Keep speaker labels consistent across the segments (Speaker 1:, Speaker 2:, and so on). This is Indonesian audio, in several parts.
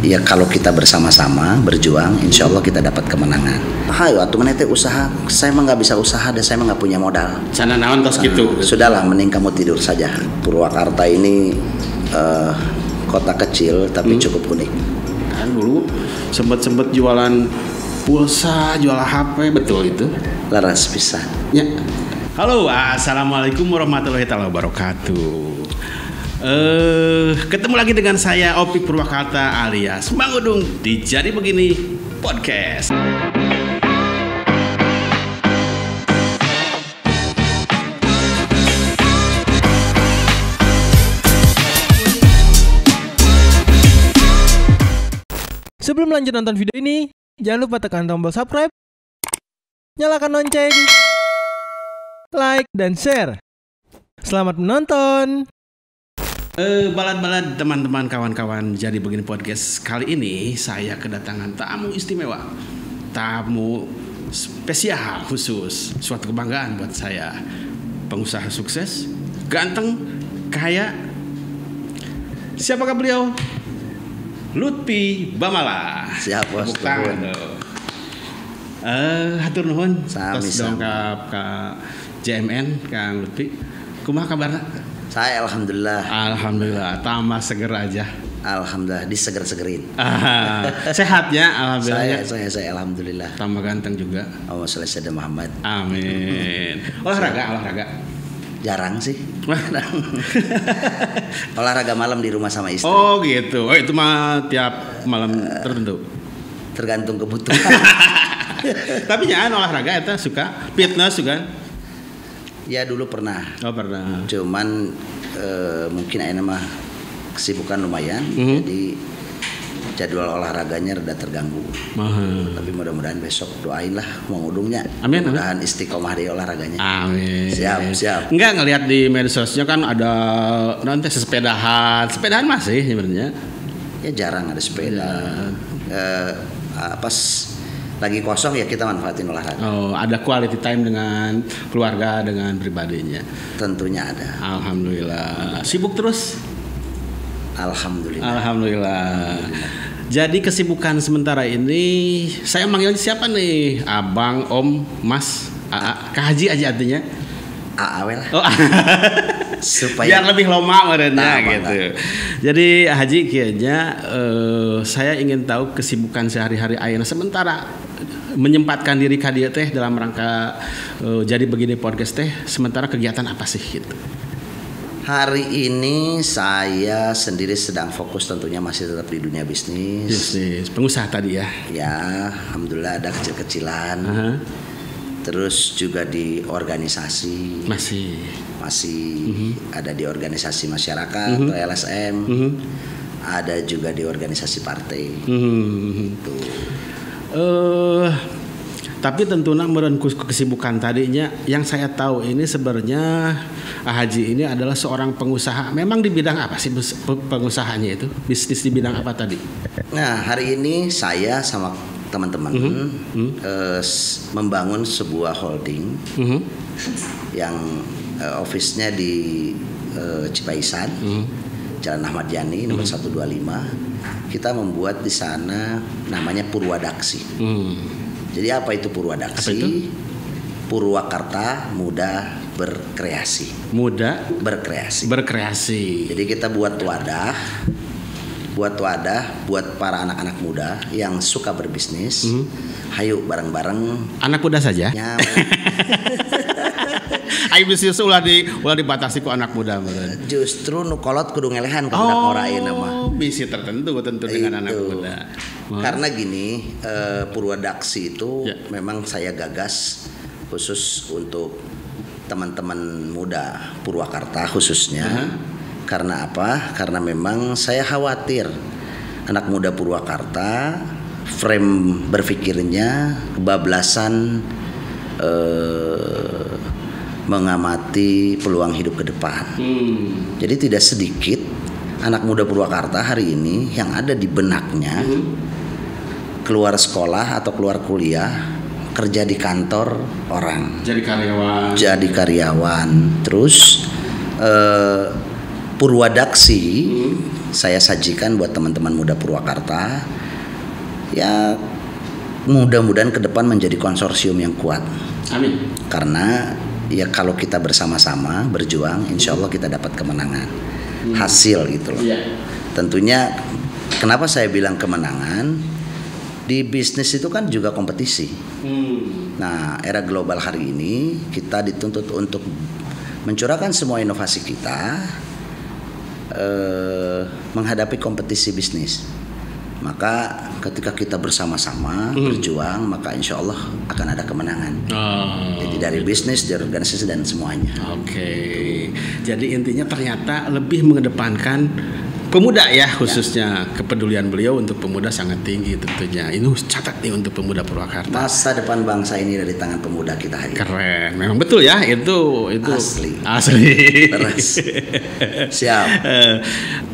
Speaker 1: ya kalau kita bersama-sama berjuang, insya Allah kita dapat kemenangan. Hayo, atuh mana teh usaha, saya mah nggak bisa usaha dan saya mah nggak punya modal.
Speaker 2: Sana naon tos gitu.
Speaker 1: Sudahlah, mending kamu tidur saja. Purwakarta ini kota kecil tapi cukup unik.
Speaker 2: Kan dulu sempet jualan pulsa, jual HP, betul itu?
Speaker 1: Laras pisan.
Speaker 2: Ya. Halo, assalamualaikum warahmatullahi wabarakatuh. Ketemu lagi dengan saya Opik Purwakarta alias Mang Udung di Jadi Begini Podcast.
Speaker 3: Sebelum lanjut nonton video ini, jangan lupa tekan tombol subscribe, nyalakan lonceng, like, dan share. Selamat menonton.
Speaker 2: Balad-balad teman-teman kawan-kawan Jadi Begini Podcast. Kali ini saya kedatangan tamu istimewa, tamu spesial khusus, suatu kebanggaan buat saya. Pengusaha sukses, ganteng, kaya. Siapakah beliau? Lutfi Bamala.
Speaker 1: Siap, bos.
Speaker 2: Hatur nuhun.
Speaker 1: Sami.
Speaker 2: Tos dongkap ka JMN Kang Lutfi. Kumaha kabarna?
Speaker 1: Saya alhamdulillah
Speaker 2: tambah seger aja.
Speaker 1: Alhamdulillah diseger-segerin.
Speaker 2: Sehat ya, alhamdulillah.
Speaker 1: Saya alhamdulillah.
Speaker 2: Tambah ganteng juga.
Speaker 1: Allah selesai Muhammad.
Speaker 2: Amin. Olahraga.
Speaker 1: Jarang sih. Olahraga malam di rumah sama istri.
Speaker 2: Oh gitu. Oh itu mah tiap malam tertentu.
Speaker 1: Tergantung kebutuhan.
Speaker 2: Tapi jangan olahraga eta suka fitness juga.
Speaker 1: Ya dulu pernah.
Speaker 2: Oh pernah.
Speaker 1: Cuman mungkin ayeuna mah kesibukan lumayan, jadi jadwal olahraganya rada terganggu. Tapi mudah-mudahan besok doain lah Mang Udungnya.
Speaker 2: Amin.
Speaker 1: Mudah-mudahan istiqomah di olahraganya.
Speaker 2: Amin.
Speaker 1: Siap.
Speaker 2: Enggak ngelihat di medsosnya kan ada nanti sepedahan masih sebenarnya.
Speaker 1: Ya jarang ada sepeda. Pas lagi kosong ya kita manfaatin olahraga.
Speaker 2: Oh, ada quality time dengan keluarga, dengan pribadinya.
Speaker 1: Tentunya ada.
Speaker 2: Alhamdulillah. Sibuk terus?
Speaker 1: Alhamdulillah.
Speaker 2: Jadi kesibukan sementara ini saya manggilnya siapa nih? Abang, Om, Mas, Aa, Kak Haji aja artinya.
Speaker 1: Aawe lah.
Speaker 2: Oh,
Speaker 1: supaya
Speaker 2: biar lebih loma merenya gitu. Jadi Haji kayaknya saya ingin tahu kesibukan sehari-hari ayeuna sementara menyempatkan diri ka dieu teh dalam rangka Jadi Begini Podcast teh sementara kegiatan apa sih gitu.
Speaker 1: Hari ini saya sendiri sedang fokus tentunya masih tetap di dunia bisnis.
Speaker 2: Pengusaha tadi ya.
Speaker 1: Ya, alhamdulillah ada kecil-kecilan. Terus juga di organisasi. Masih ada di organisasi masyarakat atau LSM. Ada juga di organisasi partai. Gitu.
Speaker 2: Tapi tentunya merenkus kesibukan tadinya yang saya tahu ini sebenarnya Haji ini adalah seorang pengusaha. Memang di bidang apa sih pengusahanya itu? Bisnis di bidang apa tadi?
Speaker 1: Nah, hari ini saya sama teman-teman membangun sebuah holding yang office-nya di Cipaisan, Jalan Ahmad Yani nomor 125. Kita membuat di sana namanya Purwadaksi. Jadi apa itu Purwadaksi?
Speaker 2: Apa itu?
Speaker 1: Purwakarta Muda Berkreasi.
Speaker 2: Muda
Speaker 1: berkreasi. Jadi kita buat wadah buat para anak-anak muda yang suka berbisnis. Hayu bareng-bareng.
Speaker 2: Anak muda saja. Ayo bisnis ulah dibatasi ku anak muda meureun.
Speaker 1: Justru nu kolot kudu ngelehan ka budak ora ayeuna mah.
Speaker 2: Bisi tertentu dengan anak muda.
Speaker 1: Karena gini, Purwadaksi itu memang saya gagas khusus untuk teman-teman muda Purwakarta khususnya. Karena apa? Karena memang saya khawatir anak muda Purwakarta frame berpikirnya kebablasan mengamati peluang hidup ke depan. Jadi tidak sedikit anak muda Purwakarta hari ini yang ada di benaknya keluar sekolah atau keluar kuliah kerja di kantor orang. Jadi karyawan. Terus Purwadaksi saya sajikan buat teman-teman muda Purwakarta. Ya mudah-mudahan ke depan menjadi konsorsium yang kuat.
Speaker 2: Amin.
Speaker 1: Karena ya kalau kita bersama-sama berjuang, insya Allah kita dapat kemenangan, hasil gitu loh. Tentunya kenapa saya bilang kemenangan, di bisnis itu kan juga kompetisi. Nah, era global hari ini kita dituntut untuk mencurahkan semua inovasi kita menghadapi kompetisi bisnis. Maka ketika kita bersama-sama berjuang, maka insya Allah akan ada kemenangan. Jadi dari bisnis, dari organisasi dan semuanya.
Speaker 2: Jadi intinya ternyata lebih mengedepankan pemuda ya, khususnya kepedulian beliau untuk pemuda sangat tinggi tentunya. Ini catat nih untuk pemuda Purwakarta.
Speaker 1: Masa depan bangsa ini dari tangan pemuda kita hari ini.
Speaker 2: Keren, memang betul ya, itu asli.
Speaker 1: Terus. Siap.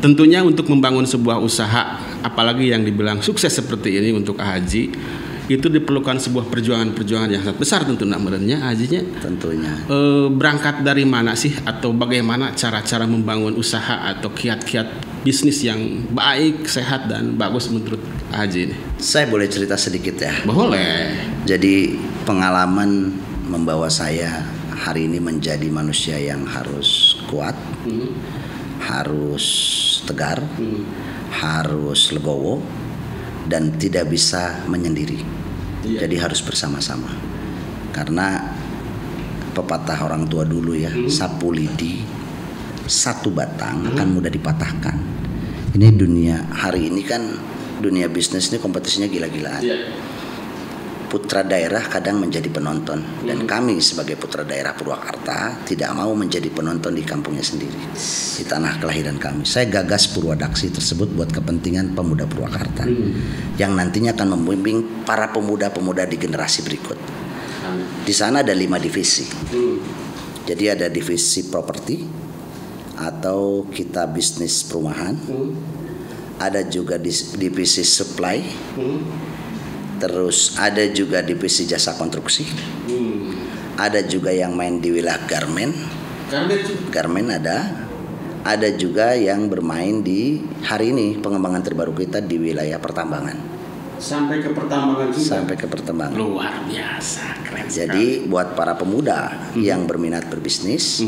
Speaker 2: Tentunya untuk membangun sebuah usaha, apalagi yang dibilang sukses seperti ini untuk Haji, itu diperlukan sebuah perjuangan yang sangat besar tentunya Hajinya.
Speaker 1: Tentunya.
Speaker 2: Berangkat dari mana sih atau bagaimana cara-cara membangun usaha atau kiat-kiat bisnis yang baik, sehat dan bagus menurut Haji ini?
Speaker 1: Saya boleh cerita sedikit ya?
Speaker 2: Boleh.
Speaker 1: Jadi pengalaman membawa saya hari ini menjadi manusia yang harus kuat, harus tegar, harus legowo, dan tidak bisa menyendiri. Jadi harus bersama-sama. Karena pepatah orang tua dulu ya, sapu lidi satu batang akan mudah dipatahkan. Ini dunia hari ini kan, dunia bisnis ini kompetisinya gila-gilaan. Putra daerah kadang menjadi penonton, dan kami sebagai putra daerah Purwakarta tidak mau menjadi penonton di kampungnya sendiri, di tanah kelahiran kami. Saya gagas Purwadaksi tersebut buat kepentingan pemuda Purwakarta yang nantinya akan membimbing para pemuda-pemuda di generasi berikut. Di sana ada 5 divisi. Jadi ada divisi properti atau kita bisnis perumahan, ada juga divisi supply, terus ada juga divisi jasa konstruksi, ada juga yang main di wilayah garmen ada juga yang bermain di hari ini pengembangan terbaru kita di wilayah pertambangan.
Speaker 2: Sampai ke pertambangan juga?
Speaker 1: Sampai ke pertambangan.
Speaker 2: Luar biasa, keren.
Speaker 1: Jadi buat para pemuda yang berminat berbisnis,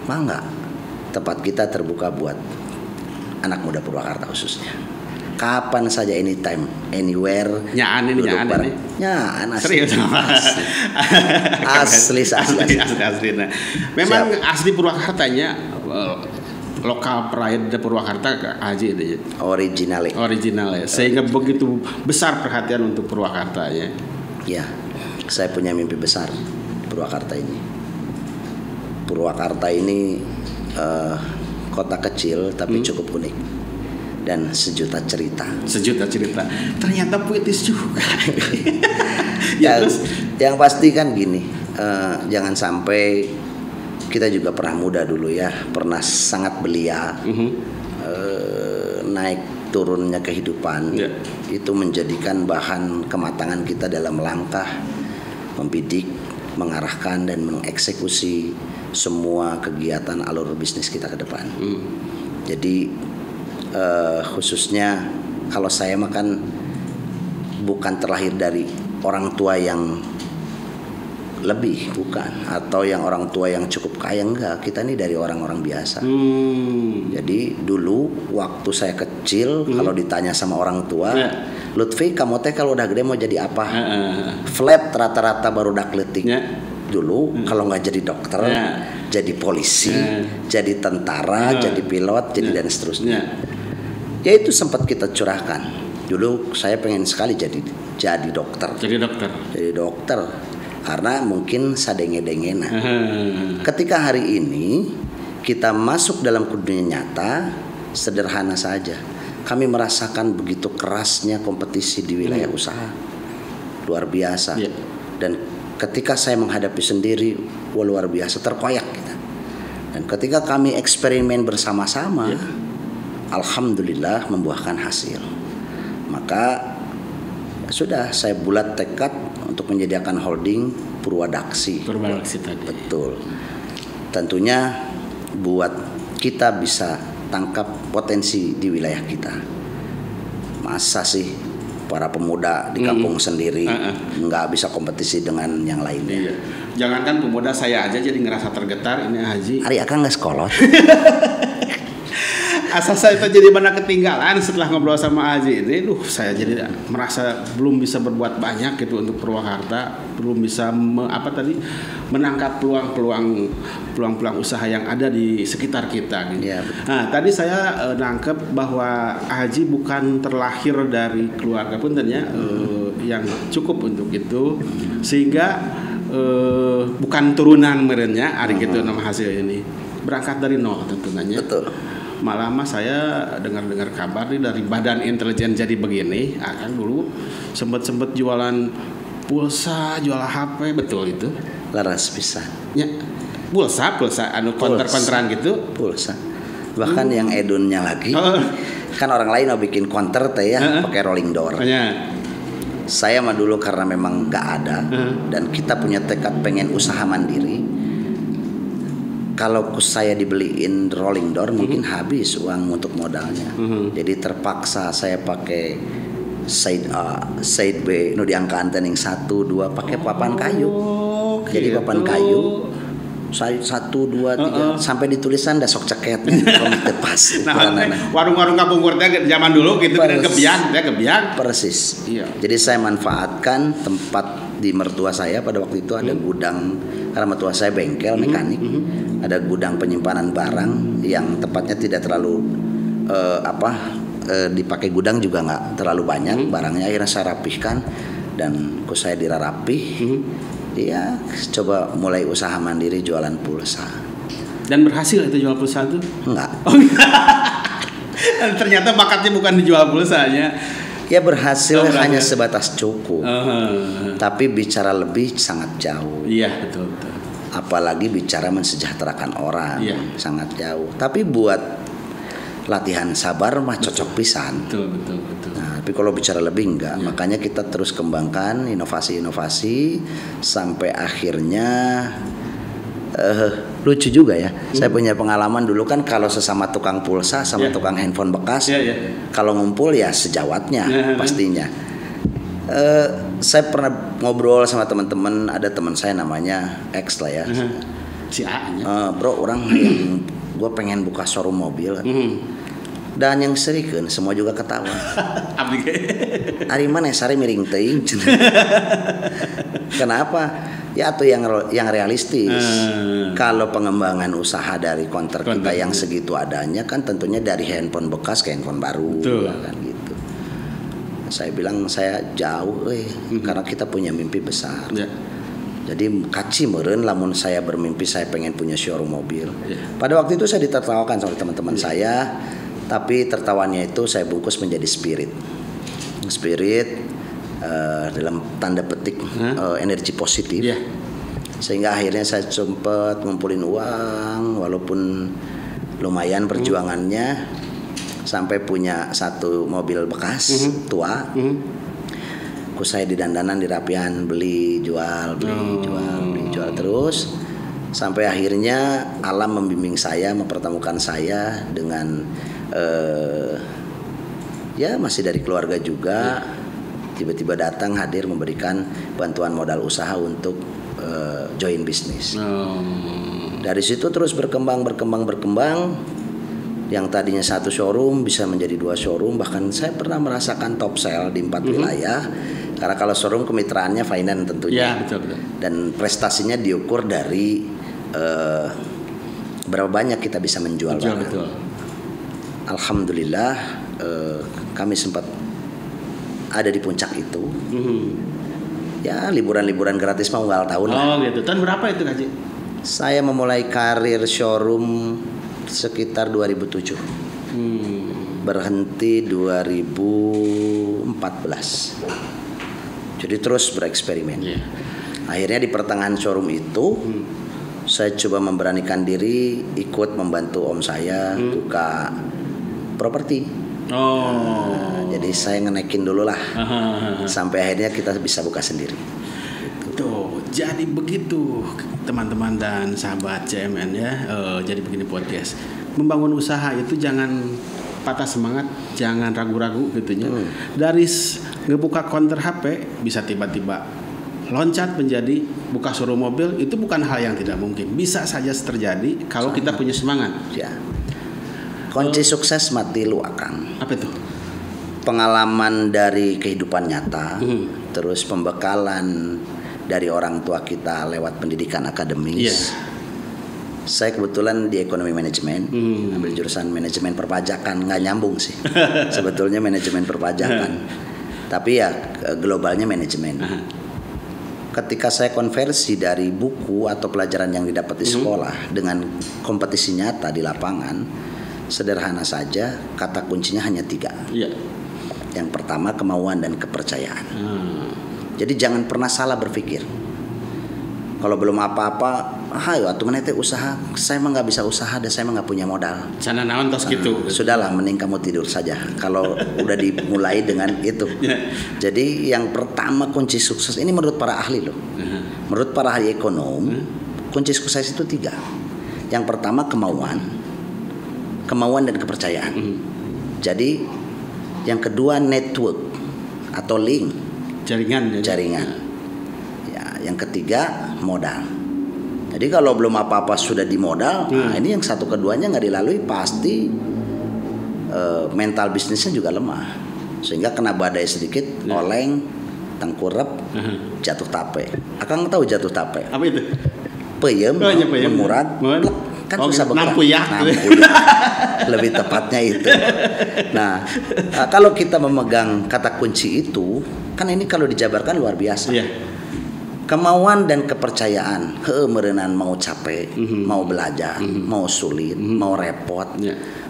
Speaker 1: mangga, tempat kita terbuka buat anak muda Purwakarta khususnya. Kapan saja, anytime, anywhere.
Speaker 2: Nyaan ini.
Speaker 1: Nyaan asli.
Speaker 2: Serius? Asli. Nah, memang siap. Asli Purwakartanya lokal pride Purwakarta Haji itu.
Speaker 1: Original
Speaker 2: ya. Sehingga begitu besar perhatian untuk Purwakarta ya.
Speaker 1: Ya, saya punya mimpi besar Purwakarta ini. Purwakarta ini kota kecil tapi cukup unik dan sejuta cerita. Ternyata puitis juga. Yang pasti kan gini, jangan sampai kita juga pernah muda dulu ya, pernah sangat belia, naik turunnya kehidupan, itu menjadikan bahan kematangan kita dalam langkah membidik, mengarahkan dan mengeksekusi semua kegiatan alur bisnis kita ke depan. Jadi khususnya kalau saya makan bukan terlahir dari orang tua yang lebih, bukan, atau yang orang tua yang cukup kaya, enggak. Kita ini dari orang-orang biasa. Jadi dulu waktu saya kecil kalau ditanya sama orang tua, Lutfi, kamu teh kalau udah gede mau jadi apa? Flat rata-rata baru dak letik. Dulu kalau nggak jadi dokter, jadi polisi, jadi tentara, jadi pilot, jadi dan seterusnya. Ya itu sempat kita curahkan. Dulu saya pengen sekali jadi dokter. Jadi dokter karena mungkin sadenge-dengena. Ketika hari ini kita masuk dalam dunia nyata, sederhana saja. Kami merasakan begitu kerasnya kompetisi di wilayah usaha, luar biasa. Dan ketika saya menghadapi sendiri, luar biasa, terkoyak kita. Dan ketika kami eksperimen bersama-sama, alhamdulillah membuahkan hasil. Maka sudah saya bulat tekad untuk menyediakan holding Purwadaksi.
Speaker 2: Purwadaksi tadi.
Speaker 1: Betul. Tentunya buat kita bisa tangkap potensi di wilayah kita. Masa sih para pemuda di kampung sendiri nggak bisa kompetisi dengan yang lainnya?
Speaker 2: Iya. Jangankan pemuda, saya aja jadi ngerasa tergetar ini Haji.
Speaker 1: Ari akan nggak sekolot.
Speaker 2: Asal saya itu jadi mana ketinggalan setelah ngobrol sama Haji ini, saya jadi merasa belum bisa berbuat banyak gitu untuk Purwakarta, belum bisa menangkap peluang usaha yang ada di sekitar kita gitu.
Speaker 1: Ya,
Speaker 2: nah, tadi saya nangkep bahwa Haji bukan terlahir dari keluarga puntennya yang cukup untuk itu, sehingga bukan turunan merenya hari gitu nama hasil ini. Berangkat dari nol tentunya.
Speaker 1: Betul.
Speaker 2: Malah saya dengar kabar nih dari Badan Intelijen jadi begini, kan dulu sempat jualan pulsa, jual HP, betul itu?
Speaker 1: Laras pisan.
Speaker 2: Ya, pulsa anu konter-konteran gitu.
Speaker 1: Pulsa. Bahkan yang edunnya lagi, kan orang lain mau bikin konter teh ya, pakai rolling door. Saya mah dulu karena memang nggak ada dan kita punya tekad pengen usaha mandiri. Kalau saya dibeliin rolling door mungkin habis uang untuk modalnya. Jadi terpaksa saya pakai side A, side B, nu diangka antening 1, 2 pakai papan kayu. Jadi papan kayu side 1, 2, 3 sampai ditulisan dah sok ceket komik tepas.
Speaker 2: Warung-warung kampung teh zaman dulu gitu kan gebyang.
Speaker 1: Persis.
Speaker 2: Iya.
Speaker 1: Jadi saya manfaatkan tempat di mertua saya pada waktu itu ada gudang, karena mertua saya bengkel mekanik. Ada gudang penyimpanan barang yang tepatnya tidak terlalu dipakai gudang juga nggak terlalu banyak barangnya. Akhirnya saya rapihkan dan saya dirarapih. Dia coba mulai usaha mandiri jualan pulsa.
Speaker 2: Dan berhasil itu jual pulsa itu?
Speaker 1: Enggak.
Speaker 2: Dan ternyata bakatnya bukan dijual pulsanya.
Speaker 1: Ya berhasil hanya sebatas cukup. Tapi bicara lebih sangat jauh.
Speaker 2: Iya, betul.
Speaker 1: Apalagi bicara mensejahterakan orang, sangat jauh. Tapi buat latihan sabar mah cocok pisan.
Speaker 2: Betul.
Speaker 1: Nah, tapi kalau bicara lebih enggak, makanya kita terus kembangkan inovasi-inovasi sampai akhirnya lucu juga ya. Saya punya pengalaman dulu kan kalau sesama tukang pulsa sama tukang handphone bekas, kalau ngumpul ya sejawatnya pastinya. Saya pernah ngobrol sama teman-teman, ada teman saya namanya X lah ya.
Speaker 2: Si A-nya.
Speaker 1: Bro, orang yang gue pengen buka showroom mobil. Dan yang serikeun semua juga ketawa. Ari mana sari miring teuing. Kenapa? Ya atau yang realistis. Kalau pengembangan usaha dari konter kita yang segitu adanya kan tentunya dari handphone bekas ke handphone baru kan gitu. Saya bilang saya jauh karena kita punya mimpi besar. Jadi kaci meureun lamun saya bermimpi saya pengen punya showroom mobil. Pada waktu itu saya ditertawakan sama teman-teman saya, tapi tertawanya itu saya bungkus menjadi spirit dalam tanda petik energi positif. Sehingga akhirnya saya sempat ngumpulin uang walaupun lumayan perjuangannya sampai punya satu mobil bekas tua. Saya di dandanan di rapian beli jual terus sampai akhirnya alam membimbing saya, mempertemukan saya dengan masih dari keluarga juga. Tiba-tiba datang hadir memberikan bantuan modal usaha untuk join bisnis. Dari situ terus berkembang. Yang tadinya satu showroom bisa menjadi 2 showroom, bahkan saya pernah merasakan top sale di 4 wilayah. Karena kalau showroom kemitraannya finance tentunya.
Speaker 2: Betul.
Speaker 1: Dan prestasinya diukur dari berapa banyak kita bisa menjual barang.
Speaker 2: Betul.
Speaker 1: Alhamdulillah kami sempat ada di puncak itu. Ya liburan gratis mah unggal tahun lah.
Speaker 2: Gitu. Tahun berapa itu Haji?
Speaker 1: Saya memulai karir showroom sekitar 2007. Berhenti 2014. Jadi terus bereksperimen. Akhirnya di pertengahan showroom itu saya coba memberanikan diri ikut membantu om saya buka properti. Jadi saya ngenaikin dulu lah sampai akhirnya kita bisa buka sendiri.
Speaker 2: Tuh, jadi begitu teman-teman dan sahabat CMN ya. Jadi begini podcast. membangun usaha itu jangan patah semangat, jangan ragu-ragu gitunya. Dari ngebuka counter HP bisa tiba-tiba loncat menjadi buka showroom mobil, itu bukan hal yang tidak mungkin. Bisa saja terjadi kalau kita punya semangat.
Speaker 1: Ya. Kunci sukses mati lu Akang.
Speaker 2: Apa itu?
Speaker 1: Pengalaman dari kehidupan nyata, terus pembekalan dari orang tua kita lewat pendidikan akademis. Saya kebetulan di ekonomi manajemen, ambil jurusan manajemen perpajakan, nggak nyambung sih. Sebetulnya manajemen perpajakan, tapi ya globalnya manajemen. Ketika saya konversi dari buku atau pelajaran yang didapat di sekolah dengan kompetisi nyata di lapangan, sederhana saja, kata kuncinya hanya 3. Yang pertama kemauan dan kepercayaan. Jadi jangan pernah salah berpikir. Kalau belum apa-apa, ayo atuh mana teh usaha, saya mah nggak bisa usaha dan saya mah nggak punya modal.
Speaker 2: Sana naon tos gitu.
Speaker 1: Sudahlah, mending kamu tidur saja. Kalau udah dimulai dengan itu. Jadi yang pertama kunci sukses ini menurut para ahli loh. Menurut para ahli ekonom, kunci sukses itu 3. Yang pertama kemauan dan kepercayaan. Jadi yang kedua network atau link, jaringan. Yang ketiga modal. Jadi kalau belum apa-apa sudah di modal, nah ini yang satu keduanya nggak dilalui pasti mental bisnisnya juga lemah, sehingga kena badai sedikit, oleng, tengkurap, jatuh tape. Akang tahu jatuh tape?
Speaker 2: Apa itu?
Speaker 1: Peyem, memurad, kan susah bergerak.
Speaker 2: Nampuyak.
Speaker 1: Lebih tepatnya itu. Nah, kalau kita memegang kata kunci itu, kan ini kalau dijabarkan luar biasa. Kemauan dan kepercayaan, meureunana mau capek, mau belajar, mau sulit, mau repot,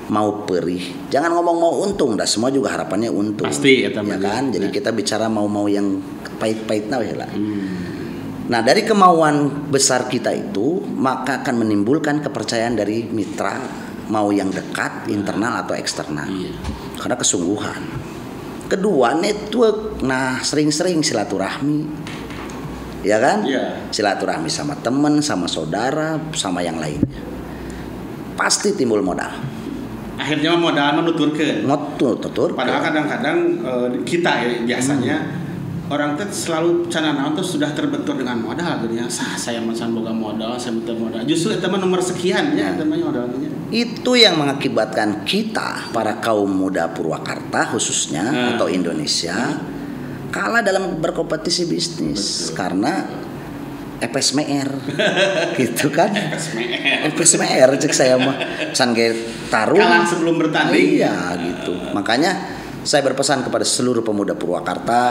Speaker 1: mau perih. Jangan ngomong mau untung, dah semua juga harapannya untung.
Speaker 2: Pasti ya
Speaker 1: kan? Jadi kita bicara mau yang pahit-pahit lah. Nah, dari kemauan besar kita itu, maka akan menimbulkan kepercayaan dari mitra, mau yang dekat, internal atau eksternal. Karena kesungguhan. Kedua, network. Nah, sering-sering silaturahmi. Ya kan? Silaturahmi sama teman, sama saudara, sama yang lainnya. Pasti timbul modal.
Speaker 2: Akhirnya modal menuturkeun.
Speaker 1: Tutur.
Speaker 2: Padahal kadang-kadang kita biasanya orang teh selalu cana naon tuh sudah terbentur dengan modal gitu ya. Saya macan boga modal, saya bentuk modal. Justru eta mah nomor sekian ya eta mah modalnya. Itu
Speaker 1: yang mengakibatkan kita para kaum muda Purwakarta khususnya atau Indonesia kalah dalam berkompetisi bisnis. Betul. Karena FSMR gitu kan. FSMR cek saya mah can ge tarung
Speaker 2: kalah sebelum bertanding.
Speaker 1: Iya gitu. Makanya saya berpesan kepada seluruh pemuda Purwakarta,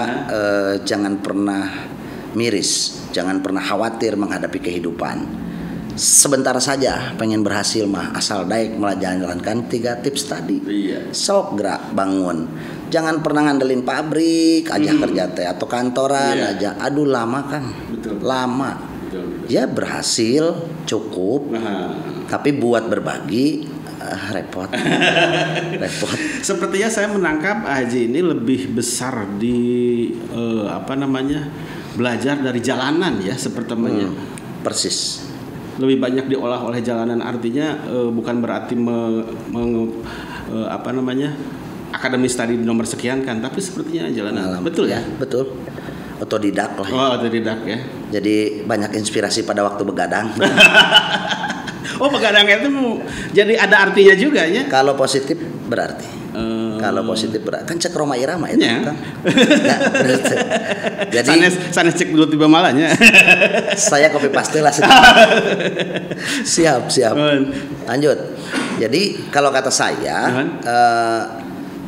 Speaker 1: jangan pernah miris, jangan pernah khawatir menghadapi kehidupan. Sebentar saja pengen berhasil mah, asal daek menjalankan 3 tips tadi. Sok gerak bangun. Jangan pernah ngandelin pabrik aja kerja teh atau kantoran aja. Aduh lama kan. Lama. Betul. Ya berhasil cukup. Tapi buat berbagi repot.
Speaker 2: Sepertinya saya menangkap Haji ini lebih besar di belajar dari jalanan ya sepertinya.
Speaker 1: Persis.
Speaker 2: Lebih banyak diolah oleh jalanan, artinya bukan berarti akademis tadi nomor sekian kan, tapi sepertinya jalanan. Betul ya?
Speaker 1: Betul. Otodidak lah.
Speaker 2: Oh, otodidak ya.
Speaker 1: Jadi banyak inspirasi pada waktu begadang.
Speaker 2: Oh, begadang itu jadi ada artinya juga ya?
Speaker 1: Kalau positif berarti. Kalau positif berarti kan cek Roma Irama itu kan.
Speaker 2: Jadi sanes cek dulu tiba malahnya.
Speaker 1: Saya copy paste lah. Siap. Lanjut. Jadi kalau kata saya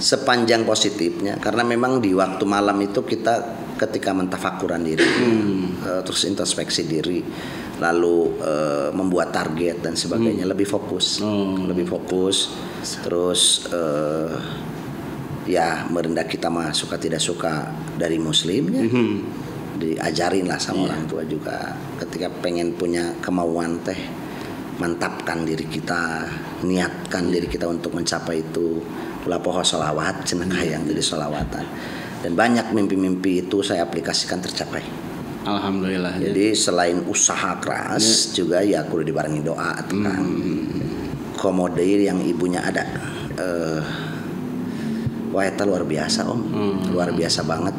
Speaker 1: sepanjang positifnya, karena memang di waktu malam itu kita ketika mentafakuran diri, terus introspeksi diri, lalu membuat target dan sebagainya, lebih fokus, terus ya merendah kita mah suka tidak suka dari muslimnya, diajarin lah sama orang tua juga, ketika pengen punya kemauan teh, mantapkan diri kita, niatkan diri kita untuk mencapai itu. Ulah poho sholawat, cenah hayang jadi sholawatan. Dan banyak mimpi-mimpi itu saya aplikasikan tercapai.
Speaker 2: Alhamdulillah.
Speaker 1: Jadi selain usaha keras juga ya kudu dibarengi doa kan. komodir yang ibunya ada. Wah, itu luar biasa Om, luar biasa banget.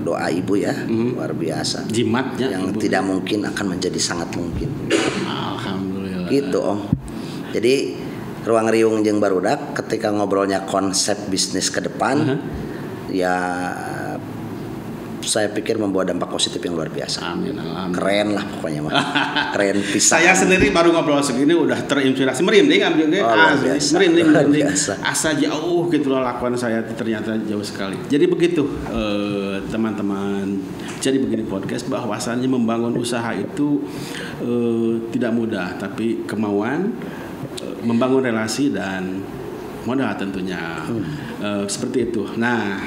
Speaker 1: Doa ibu ya, luar biasa.
Speaker 2: Jimatnya
Speaker 1: yang
Speaker 2: ibu.
Speaker 1: Tidak mungkin akan menjadi sangat mungkin.
Speaker 2: Alhamdulillah.
Speaker 1: Gitu Om. Jadi Ruang Riung jeung barudak ketika ngobrolnya konsep bisnis ke depan, ya saya pikir membawa dampak positif yang luar biasa.
Speaker 2: Amin.
Speaker 1: Keren lah pokoknya mah. Keren pisan.
Speaker 2: Saya sendiri baru ngobrol segini udah terinspirasi, merinding ambil merinding. Asa jauh gitu loh lakukan saya, ternyata jauh sekali. Jadi begitu teman-teman. Jadi begini podcast, bahwasannya membangun usaha itu tidak mudah, tapi kemauan, membangun relasi dan modal tentunya. Seperti itu. Nah,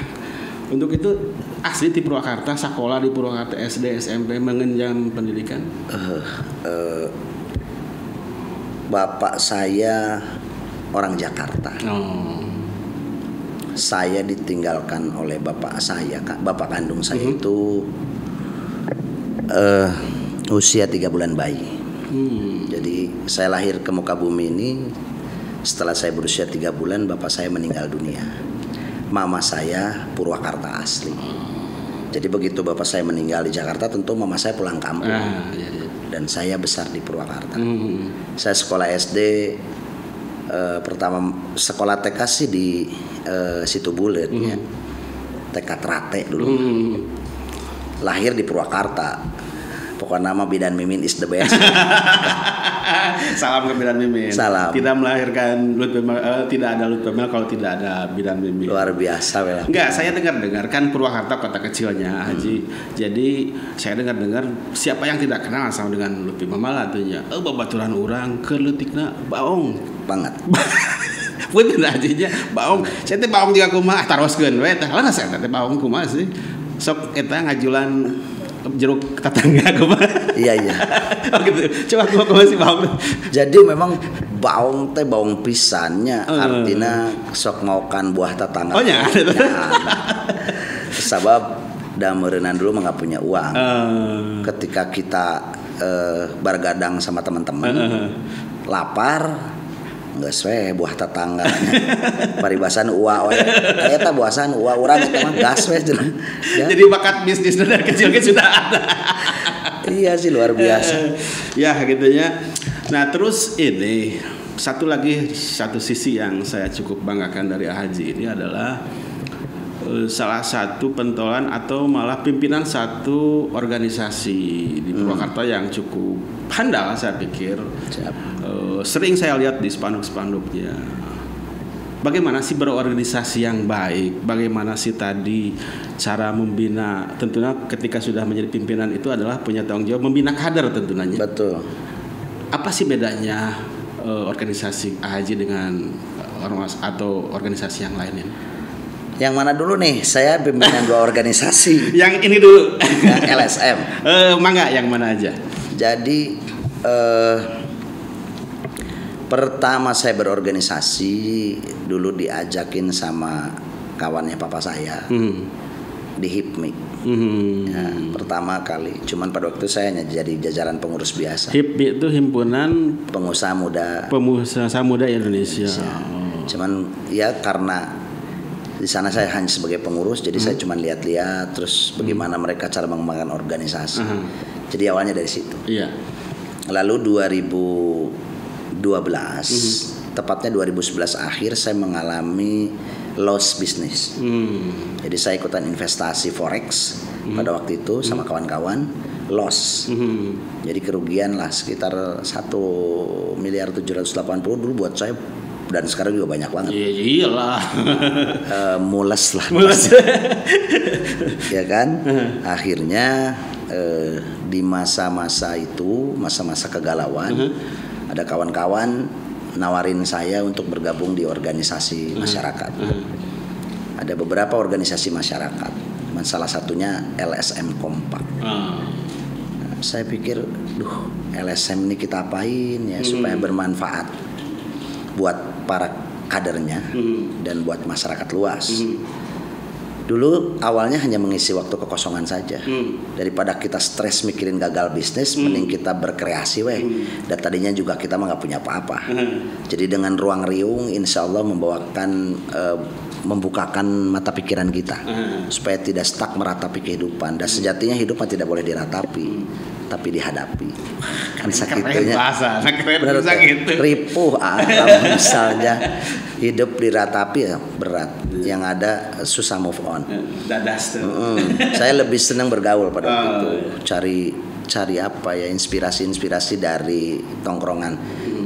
Speaker 2: untuk itu asli di Purwakarta, sekolah di Purwakarta SD, SMP, mengenyam pendidikan.
Speaker 1: Bapak saya orang Jakarta. Saya ditinggalkan oleh bapak saya, bapak kandung saya itu usia 3 bulan bayi. Jadi saya lahir ke muka bumi ini setelah saya berusia 3 bulan, bapak saya meninggal dunia. Mama saya Purwakarta asli. Jadi begitu bapak saya meninggal di Jakarta, tentu mama saya pulang kampung. Dan saya besar di Purwakarta. Saya sekolah SD, pertama sekolah TK sih di Situbulet ya. TK Trate dulu. Lahir di Purwakarta. Pokoknya nama Bidan Mimin is the best.
Speaker 2: Salam ke Bidan Mimin.
Speaker 1: Salam.
Speaker 2: Tidak melahirkan tidak ada Lutfi Mel kalau tidak ada Bidan Mimin.
Speaker 1: Luar biasa ya.
Speaker 2: Enggak, saya dengar kan Purwakarta kota kecilnya Haji. Jadi saya dengar siapa yang tidak kenal sama dengan Lutfi Mamala atunya. Babaturan urang keur leutikna baong
Speaker 1: banget.
Speaker 2: Punten Hajinya baong. Saya teh baong juga kumaha taroskeun we teh. Laras saya teh baong kumaha sih. Sok eta ngajulan jeruk tetangga kumaha.
Speaker 1: Iya.
Speaker 2: Oh gitu. Coba kumaha sih baong.
Speaker 1: Jadi memang baong teh baong pisannya, artinya sok maukan buah tetangga.
Speaker 2: Oh nya.
Speaker 1: Sabab dameureunana dulu mah enggak punya uang. Ketika kita bergadang sama teman-teman, lapar geus we buah tetangganya. Paribasan uwa we. Eta buasan uwa urang eta mah gas we cenah. Ya.
Speaker 2: Jadi bakat bisnis dari kecil sudah ada.
Speaker 1: Iya sih luar biasa.
Speaker 2: Ya gitunya. Nah, terus ini satu sisi yang saya cukup banggakan dari Haji ini adalah salah satu pentolan atau malah pimpinan satu organisasi di Purwakarta yang cukup handal saya pikir. Sering saya lihat di spanduk-spanduknya. Bagaimana sih berorganisasi yang baik? Bagaimana sih tadi cara membina? Tentunya ketika sudah menjadi pimpinan itu adalah punya tanggung jawab membina kader tentunya.
Speaker 1: Betul.
Speaker 2: Apa sih bedanya organisasi AHJ dengan ormas atau organisasi yang lainnya?
Speaker 1: Yang mana dulu nih? Saya pimpinan 2 organisasi.
Speaker 2: Yang ini dulu.
Speaker 1: Yang LSM.
Speaker 2: Mangga yang mana aja?
Speaker 1: Jadi pertama saya berorganisasi dulu diajakin sama kawannya papa saya di HIPMI. Ya, pertama kali. Cuman pada waktu saya hanya jadi jajaran pengurus biasa.
Speaker 2: HIPMI itu himpunan
Speaker 1: pengusaha muda
Speaker 2: Indonesia.
Speaker 1: Cuman ya karena di sana saya hanya sebagai pengurus, jadi saya cuma lihat-lihat terus bagaimana mereka cara mengembangkan organisasi. Jadi awalnya dari situ.
Speaker 2: Iya.
Speaker 1: Lalu 2012, tepatnya 2011 akhir saya mengalami loss bisnis. Jadi saya ikutan investasi forex pada waktu itu sama kawan-kawan, loss. Jadi kerugian lah sekitar 1.780 dulu buat saya. Dan sekarang juga banyak banget.
Speaker 2: Iyalah.
Speaker 1: Mules lah. Ya kan? Akhirnya di masa-masa itu, masa-masa kegalauan, ada kawan-kawan nawarin saya untuk bergabung di organisasi masyarakat. Ada beberapa organisasi masyarakat. Salah satunya LSM Kompak. Saya pikir, LSM ini kita apain ya supaya bermanfaat buat para kadernya dan buat masyarakat luas. Dulu awalnya hanya mengisi waktu kekosongan saja. Daripada kita stres mikirin gagal bisnis, mending kita berkreasi weh. Dan tadinya juga kita mah nggak punya apa-apa. Jadi dengan ruang riung, insya Allah membukakan mata pikiran kita supaya tidak stuck meratapi kehidupan. Dan sejatinya hidup mah tidak boleh diratapi, tapi dihadapi. Kan sakitnya benar ripuh alam misalnya hidup diratapi ya berat, yang ada susah move on.
Speaker 2: Dadas tuh.
Speaker 1: Saya lebih senang bergaul pada waktu itu, cari apa ya, inspirasi dari tongkrongan.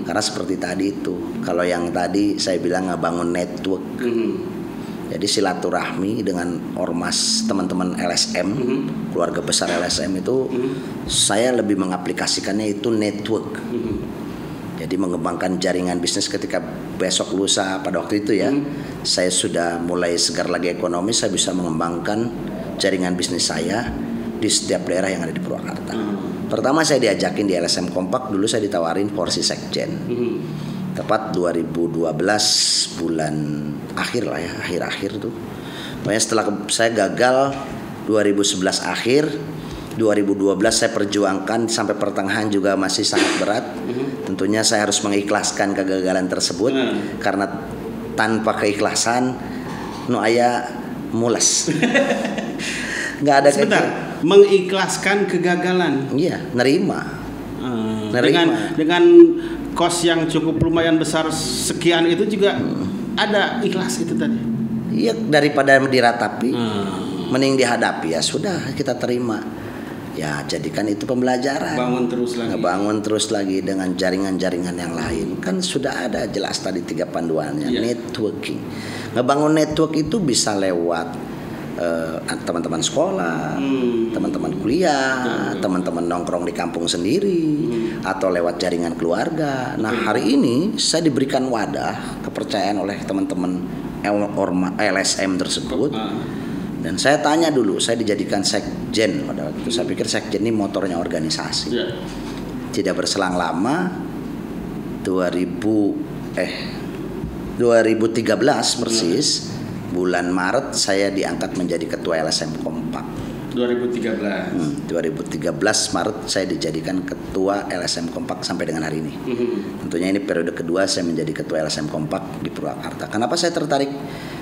Speaker 1: Karena seperti tadi itu, kalau yang tadi saya bilang ngebangun network. Jadi silaturahmi dengan ormas teman-teman LSM, keluarga besar LSM itu saya lebih mengaplikasikannya itu network. Jadi mengembangkan jaringan bisnis ketika besok lusa pada waktu itu ya, saya sudah mulai segar lagi ekonomi, saya bisa mengembangkan jaringan bisnis saya di setiap daerah yang ada di Purwakarta. Pertama saya diajakin di LSM Kompak, dulu saya ditawarin porsi sekjen. Tepat 2012 bulan akhir lah ya, akhir-akhir tuh. Pokoknya setelah saya gagal 2011 akhir, 2012 saya perjuangkan sampai pertengahan juga masih sangat berat. Tentunya saya harus mengikhlaskan kegagalan tersebut karena tanpa keikhlasan nu aya mules. Nggak ada.
Speaker 2: Sebentar, mengikhlaskan kegagalan.
Speaker 1: Iya, nerima.
Speaker 2: Dengan kos yang cukup lumayan besar sekian itu juga ada ikhlas itu tadi.
Speaker 1: Iya, daripada diratapi, mending dihadapi ya sudah kita terima. Ya jadikan itu pembelajaran. Bangun terus lagi dengan jaringan-jaringan yang lain. Kan sudah ada jelas tadi 3 panduannya, networking. Ngebangun network itu bisa lewat teman-teman sekolah, teman-teman kuliah, teman-teman nongkrong di kampung sendiri, atau lewat jaringan keluarga. Nah hari ini saya diberikan wadah kepercayaan oleh teman-teman LSM tersebut. Dan saya tanya dulu, saya dijadikan sekjen pada waktu itu. Saya pikir sekjen ini motornya organisasi. Tidak berselang lama 2013 persis, bulan Maret saya diangkat menjadi ketua LSM Kompak.
Speaker 2: 2013
Speaker 1: Maret saya dijadikan ketua LSM Kompak sampai dengan hari ini. Tentunya ini periode kedua saya menjadi ketua LSM Kompak di Purwakarta. Kenapa saya tertarik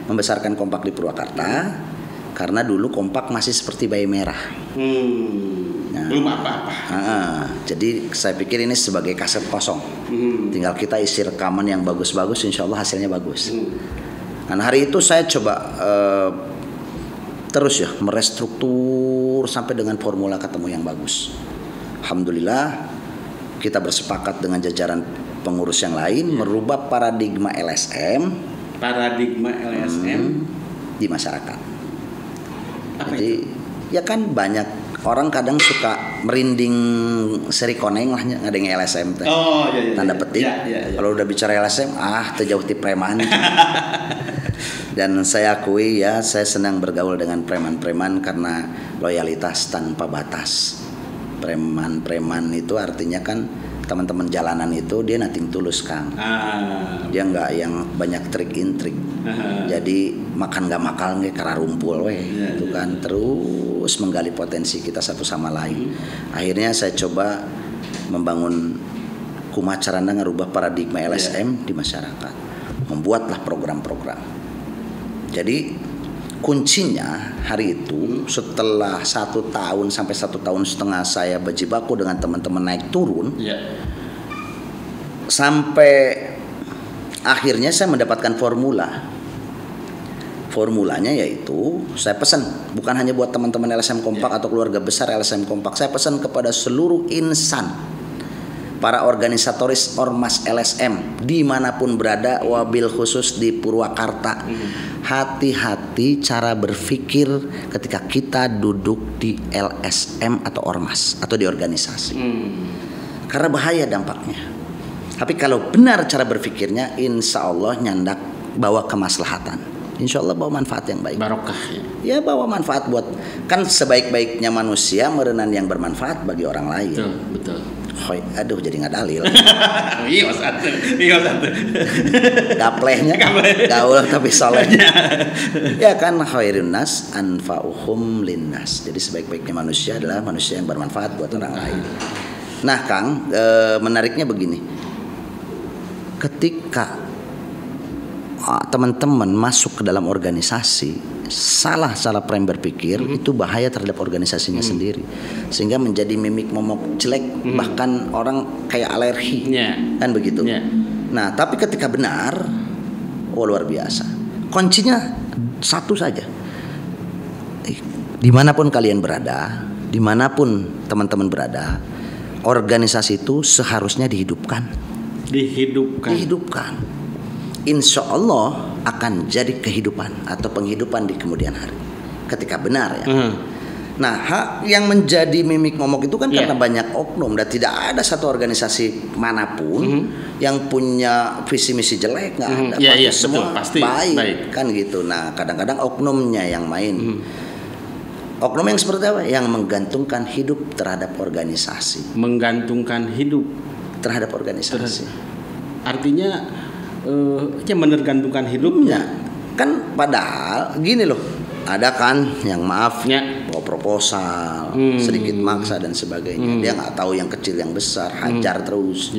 Speaker 1: membesarkan Kompak di Purwakarta? Karena dulu Kompak masih seperti bayi merah.
Speaker 2: Belum apa-apa.
Speaker 1: Jadi saya pikir ini sebagai kaset kosong. Tinggal kita isi rekaman yang bagus-bagus, insya Allah hasilnya bagus. Dan hari itu saya coba terus ya merestruktur sampai dengan formula ketemu yang bagus. Alhamdulillah kita bersepakat dengan jajaran pengurus yang lain merubah paradigma LSM di masyarakat. Jadi ya kan banyak orang kadang suka merinding seri koneng lah ngadeng LSM teh. Tanda petik. Kalau udah bicara LSM terjauh ti preman. Dan saya akui ya, saya senang bergaul dengan preman-preman karena loyalitas tanpa batas. Preman-preman itu artinya kan teman-teman jalanan itu dia nothing tulus Kang. Dia nggak yang banyak trik-intrik. Jadi makan nggak makal nggak karena rumpul itu kan terus menggali potensi kita satu sama lain. Akhirnya saya coba membangun kumaha carana ngerubah paradigma LSM di masyarakat. Membuatlah program-program. Jadi kuncinya hari itu setelah 1 tahun sampai 1,5 tahun saya berjibaku dengan teman-teman naik turun, sampai akhirnya saya mendapatkan formulanya yaitu saya pesan bukan hanya buat teman-teman LSM Kompak atau keluarga besar LSM Kompak, saya pesan kepada seluruh insan, para organisatoris ormas LSM dimanapun berada, wabil khusus di Purwakarta, hati-hati cara berpikir ketika kita duduk di LSM atau ormas atau di organisasi, karena bahaya dampaknya. Tapi kalau benar cara berpikirnya, insya Allah nyandak bawa kemaslahatan, insya Allah bawa manfaat yang baik,
Speaker 2: barokah
Speaker 1: ya bawa manfaat buat, kan sebaik-baiknya manusia merenan yang bermanfaat bagi orang lain.
Speaker 2: Betul.
Speaker 1: aduh jadi nggak dalil.
Speaker 2: Iya satu.
Speaker 1: Gaplehnya gaul tapi solehnya. Ya kan, khairun nas anfa'uhum linnas. Jadi sebaik-baiknya manusia adalah manusia yang bermanfaat buat orang lain. Nah Kang, menariknya begini. Ketika teman-teman masuk ke dalam organisasi, salah frame berpikir itu bahaya terhadap organisasinya sendiri, sehingga menjadi mimik momok jelek, bahkan orang kayak alergi, kan begitu. Nah tapi ketika benar, luar biasa. Kuncinya satu saja, dimanapun kalian berada, dimanapun teman-teman berada, organisasi itu seharusnya dihidupkan. Insya Allah akan jadi kehidupan atau penghidupan di kemudian hari ketika benar ya. Nah yang menjadi mimik momok itu kan karena banyak oknum, dan tidak ada satu organisasi manapun yang punya visi misi jelek, nggak ada. Semua pasti baik kan gitu. Nah kadang-kadang oknumnya yang main. Oknum yang seperti apa? Yang menggantungkan hidup terhadap organisasi.
Speaker 2: Artinya menergantungkan hidupnya.
Speaker 1: Kan padahal gini loh, ada kan yang bawa proposal, sedikit maksa dan sebagainya. Dia nggak tahu yang kecil yang besar, hajar terus.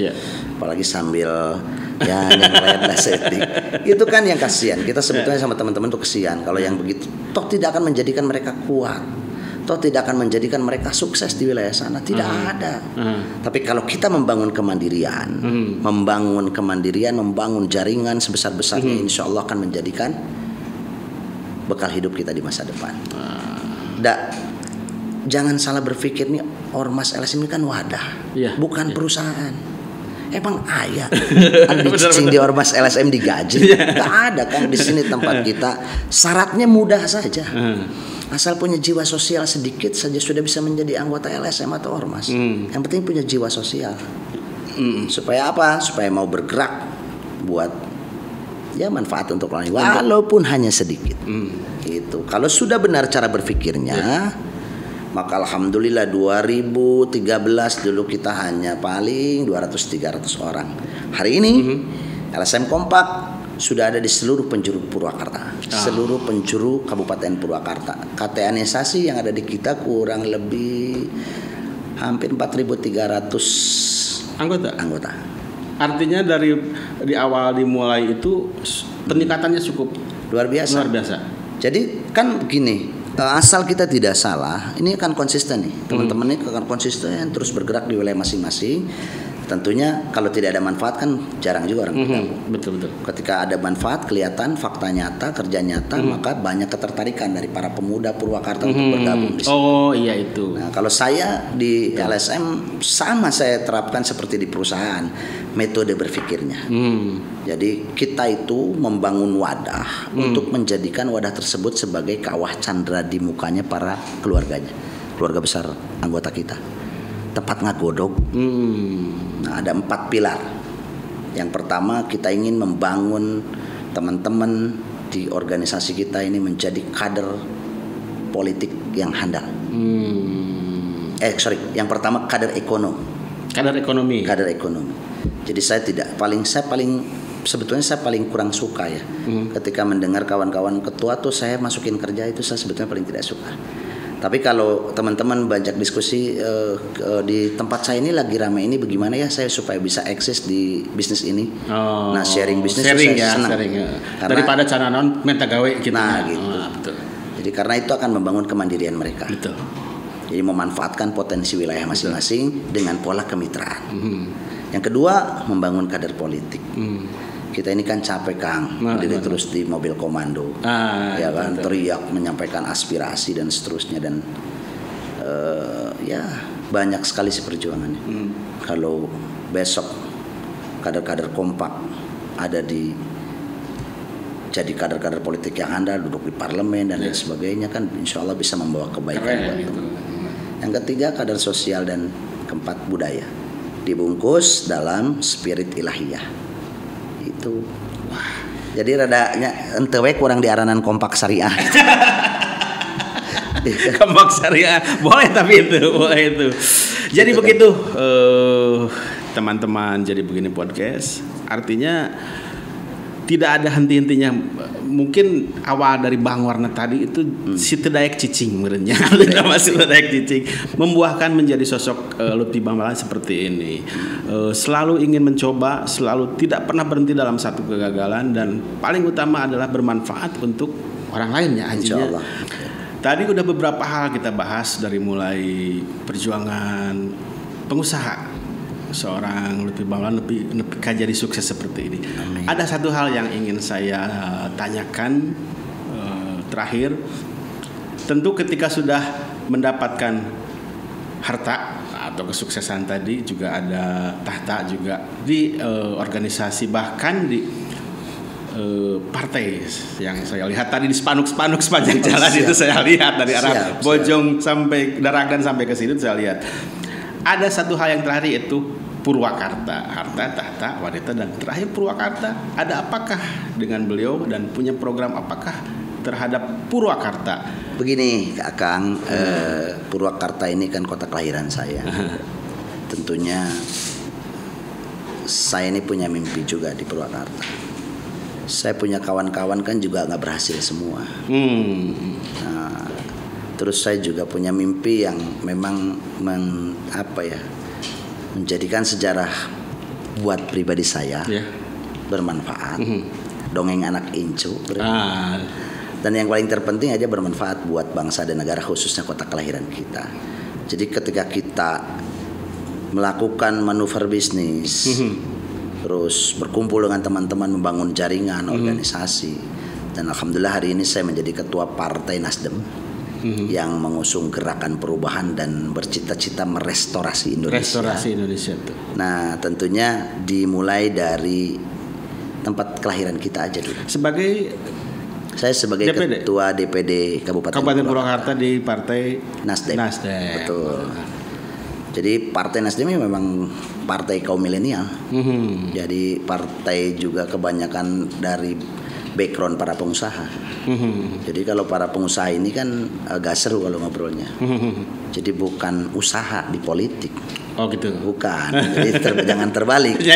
Speaker 1: Apalagi sambil yang lain setik. Itu kan yang kasihan. Kita sebetulnya sama teman-teman tuh kasihan kalau yang begitu. Toh tidak akan menjadikan mereka kuat. Toh tidak akan menjadikan mereka sukses di wilayah sana. Tidak ada. Tapi kalau kita membangun kemandirian, membangun jaringan sebesar-besarnya, insya Allah akan menjadikan bekal hidup kita di masa depan. Jangan salah berpikir nih, Ormas LSM ini kan wadah, bukan perusahaan. Emang ayah di Ormas LSM digaji? Gak ada kan. Di sini tempat kita, syaratnya mudah saja. Asal punya jiwa sosial sedikit saja sudah bisa menjadi anggota LSM atau Ormas. Yang penting punya jiwa sosial. Supaya apa? Supaya mau bergerak buat manfaat untuk orang lain, walaupun hanya sedikit. Gitu. Kalau sudah benar cara berpikirnya, maka alhamdulillah 2013 dulu kita hanya paling 200-300 orang. Hari ini LSM Kompak sudah ada di seluruh penjuru Purwakarta, seluruh penjuru Kabupaten Purwakarta. KTAnisasi yang ada di kita kurang lebih hampir 4.300 anggota.
Speaker 2: Artinya di awal dimulai itu peningkatannya cukup luar biasa.
Speaker 1: Jadi kan begini, asal kita tidak salah, ini akan konsisten nih. Teman-teman ini akan konsisten terus bergerak di wilayah masing-masing. Tentunya kalau tidak ada manfaat kan jarang juga orang bergabung.
Speaker 2: Betul.
Speaker 1: Ketika ada manfaat, kelihatan fakta nyata, kerja nyata, maka banyak ketertarikan dari para pemuda Purwakarta untuk bergabung di sini.
Speaker 2: Oh iya itu.
Speaker 1: Nah kalau saya di LSM sama saya terapkan seperti di perusahaan, metode berpikirnya. Jadi kita itu membangun wadah untuk menjadikan wadah tersebut sebagai kawah candra di mukanya para keluarganya, keluarga besar anggota kita. Tempat ngagodog. Nah, ada 4 pilar. Yang pertama, kita ingin membangun teman-teman di organisasi kita ini menjadi kader politik yang handal. Yang pertama kader ekonomi. Kader ekonomi. Jadi saya paling kurang suka ya. Ketika mendengar kawan-kawan ketua tuh saya masukin kerja, itu saya sebetulnya paling tidak suka. Tapi kalau teman-teman banyak diskusi di tempat saya ini lagi ramai ini, bagaimana ya saya supaya bisa eksis di bisnis ini. Nah sharing bisnis saya senang.
Speaker 2: Karena, daripada cananon minta gawe gitu.
Speaker 1: Nah gitu. Betul. Jadi karena itu akan membangun kemandirian mereka.
Speaker 2: Betul.
Speaker 1: Jadi memanfaatkan potensi wilayah masing-masing dengan pola kemitraan. Yang kedua, membangun kader politik. Kita ini kan capek Kang, berdiri terus di mobil komando, ya kan, teriak menyampaikan aspirasi dan seterusnya, dan banyak sekali sih perjuangannya. Kalau besok kader-kader kompak ada jadi kader-kader politik yang handal, duduk di parlemen dan lain sebagainya, kan insya Allah bisa membawa kebaikan buat teman. Yang ketiga kader sosial, dan keempat budaya, dibungkus dalam spirit ilahiyah. Itu jadi radanya ente we kurang di aranan kompak syariah.
Speaker 2: Kompak syariah boleh, tapi itu Jadi
Speaker 1: gitu
Speaker 2: begitu teman-teman, jadi begini podcast. Artinya tidak ada henti-hentinya. Mungkin awal dari Bang Warna tadi itu si Tedayak Cicing merenya. Masih Tedayak Cicing membuahkan menjadi sosok Lutfi Bambang seperti ini. Selalu ingin mencoba, selalu tidak pernah berhenti dalam satu kegagalan, dan paling utama adalah bermanfaat untuk orang lain ya.
Speaker 1: Insyaallah.
Speaker 2: Tadi udah beberapa hal kita bahas, dari mulai perjuangan pengusaha seorang Lutfi Bambang lebih jadi sukses seperti ini.
Speaker 1: Amin.
Speaker 2: Ada satu hal yang ingin saya tanyakan terakhir. Tentu ketika sudah mendapatkan harta atau kesuksesan tadi, juga ada tahta juga di organisasi, bahkan di partai yang saya lihat tadi di spanduk-spanduk sepanjang jalan itu saya lihat dari arah Bojong sampai Daragdan sampai ke situ saya lihat. Ada satu hal yang terakhir, yaitu Purwakarta, harta, tahta, wanita, dan terakhir Purwakarta. Ada apakah dengan beliau dan punya program apakah terhadap Purwakarta?
Speaker 1: Begini Kang, Purwakarta ini kan kota kelahiran saya. Tentunya saya ini punya mimpi juga di Purwakarta. Saya punya kawan-kawan kan juga nggak berhasil semua. Nah, terus saya juga punya mimpi yang memang menjadikan sejarah buat pribadi saya, bermanfaat. Dongeng anak incu. Dan yang paling terpenting aja bermanfaat buat bangsa dan negara, khususnya kota kelahiran kita. Jadi ketika kita melakukan manuver bisnis, terus berkumpul dengan teman-teman membangun jaringan organisasi, dan alhamdulillah hari ini saya menjadi ketua Partai Nasdem yang mengusung gerakan perubahan dan bercita-cita merestorasi Indonesia.
Speaker 2: Restorasi Indonesia itu.
Speaker 1: Nah, tentunya dimulai dari tempat kelahiran kita aja dulu. Saya sebagai
Speaker 2: DPD?
Speaker 1: ketua DPD Kabupaten
Speaker 2: Purwakarta di Partai
Speaker 1: Nasdem.
Speaker 2: Nasdem.
Speaker 1: Betul. Jadi Partai Nasdem ini memang partai kaum milenial. Jadi partai juga kebanyakan dari background para pengusaha. Jadi kalau para pengusaha ini kan agak seru kalau ngobrolnya. Jadi bukan usaha di politik.
Speaker 2: Oh gitu.
Speaker 1: Bukan. Jadi jangan terbalik.
Speaker 2: Ya.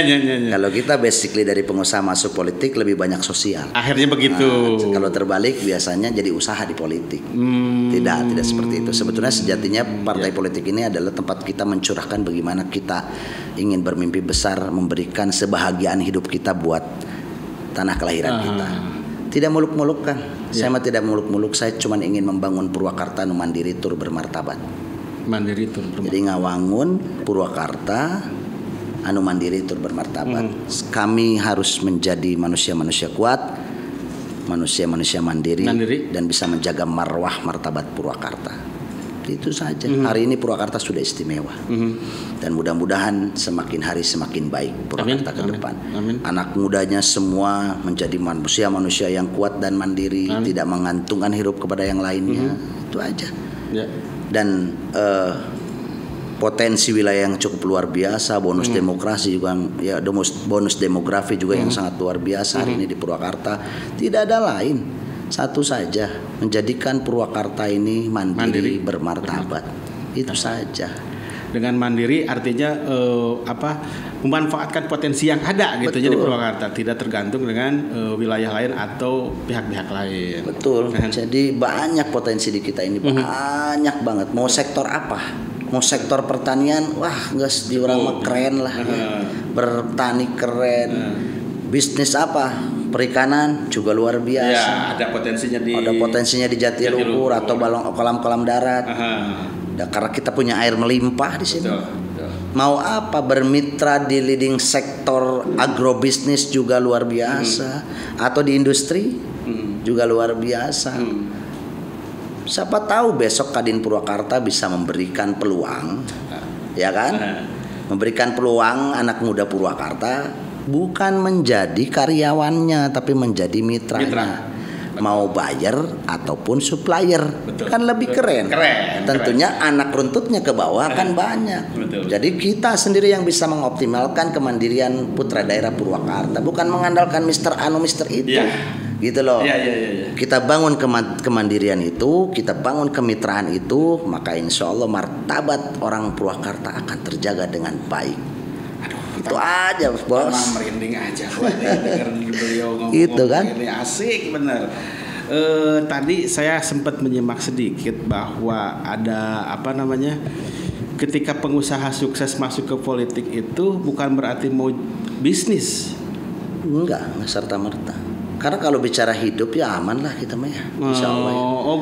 Speaker 1: Kalau kita basically dari pengusaha masuk politik lebih banyak sosial.
Speaker 2: Akhirnya begitu.
Speaker 1: Nah, kalau terbalik biasanya jadi usaha di politik. Tidak seperti itu. Sebetulnya sejatinya partai politik ini adalah tempat kita mencurahkan bagaimana kita ingin bermimpi besar, memberikan sebahagiaan hidup kita buat tanah kelahiran kita. Tidak muluk-muluk kan. Saya mah tidak muluk-muluk. Saya cuma ingin membangun Purwakarta nu mandiri tur bermartabat.
Speaker 2: Mandiri tur bermartabat.
Speaker 1: Jadi ngawangun Purwakarta anu mandiri tur bermartabat. Kami harus menjadi manusia-manusia kuat, manusia-manusia mandiri, dan bisa menjaga marwah martabat Purwakarta. Itu saja. Hari ini Purwakarta sudah istimewa. Dan mudah-mudahan semakin hari semakin baik Purwakarta ke depan. Anak mudanya semua menjadi manusia-manusia yang kuat dan mandiri, tidak mengantungkan hidup kepada yang lainnya. Itu aja. Dan potensi wilayah yang cukup luar biasa, bonus demokrasi juga, ya bonus demografi juga yang sangat luar biasa hari ini di Purwakarta. Tidak ada lain, satu saja, menjadikan Purwakarta ini mandiri bermartabat. Itu saja.
Speaker 2: Dengan mandiri artinya memanfaatkan potensi yang ada gitu. Jadi Purwakarta tidak tergantung dengan wilayah lain atau pihak-pihak lain.
Speaker 1: Betul. Jadi banyak potensi di kita ini, banyak banget. Mau sektor apa? Mau sektor pertanian, wah guys, di orang mah keren lah. Bertani keren. Bisnis apa? Perikanan juga luar biasa.
Speaker 2: Ya, ada potensinya di
Speaker 1: Jatiluhur atau kolam-kolam darat. Karena kita punya air melimpah di sini.
Speaker 2: Betul.
Speaker 1: Mau apa, bermitra di leading sektor agrobisnis juga luar biasa, atau di industri juga luar biasa. Siapa tahu besok Kadin Purwakarta bisa memberikan peluang, ya kan? Memberikan peluang anak muda Purwakarta bukan menjadi karyawannya, tapi menjadi mitranya. Mau buyer ataupun supplier. Kan lebih keren. Tentunya anak runtutnya ke bawah kan banyak. Jadi kita sendiri yang bisa mengoptimalkan kemandirian putra daerah Purwakarta, bukan mengandalkan Mister Anu Mister itu. Gitu loh.
Speaker 2: Ya.
Speaker 1: Kita bangun kemandirian itu, kita bangun kemitraan itu, maka insya Allah martabat orang Purwakarta akan terjaga dengan baik. Itu aja bos.
Speaker 2: Merinding aja dengar beliau ngomong
Speaker 1: Itu kan.
Speaker 2: Ini asik bener. Tadi saya sempat menyimak sedikit bahwa ada ketika pengusaha sukses masuk ke politik itu bukan berarti mau bisnis.
Speaker 1: Enggak serta-merta. Karena kalau bicara hidup ya aman lah kita mah ya. Insya Allah.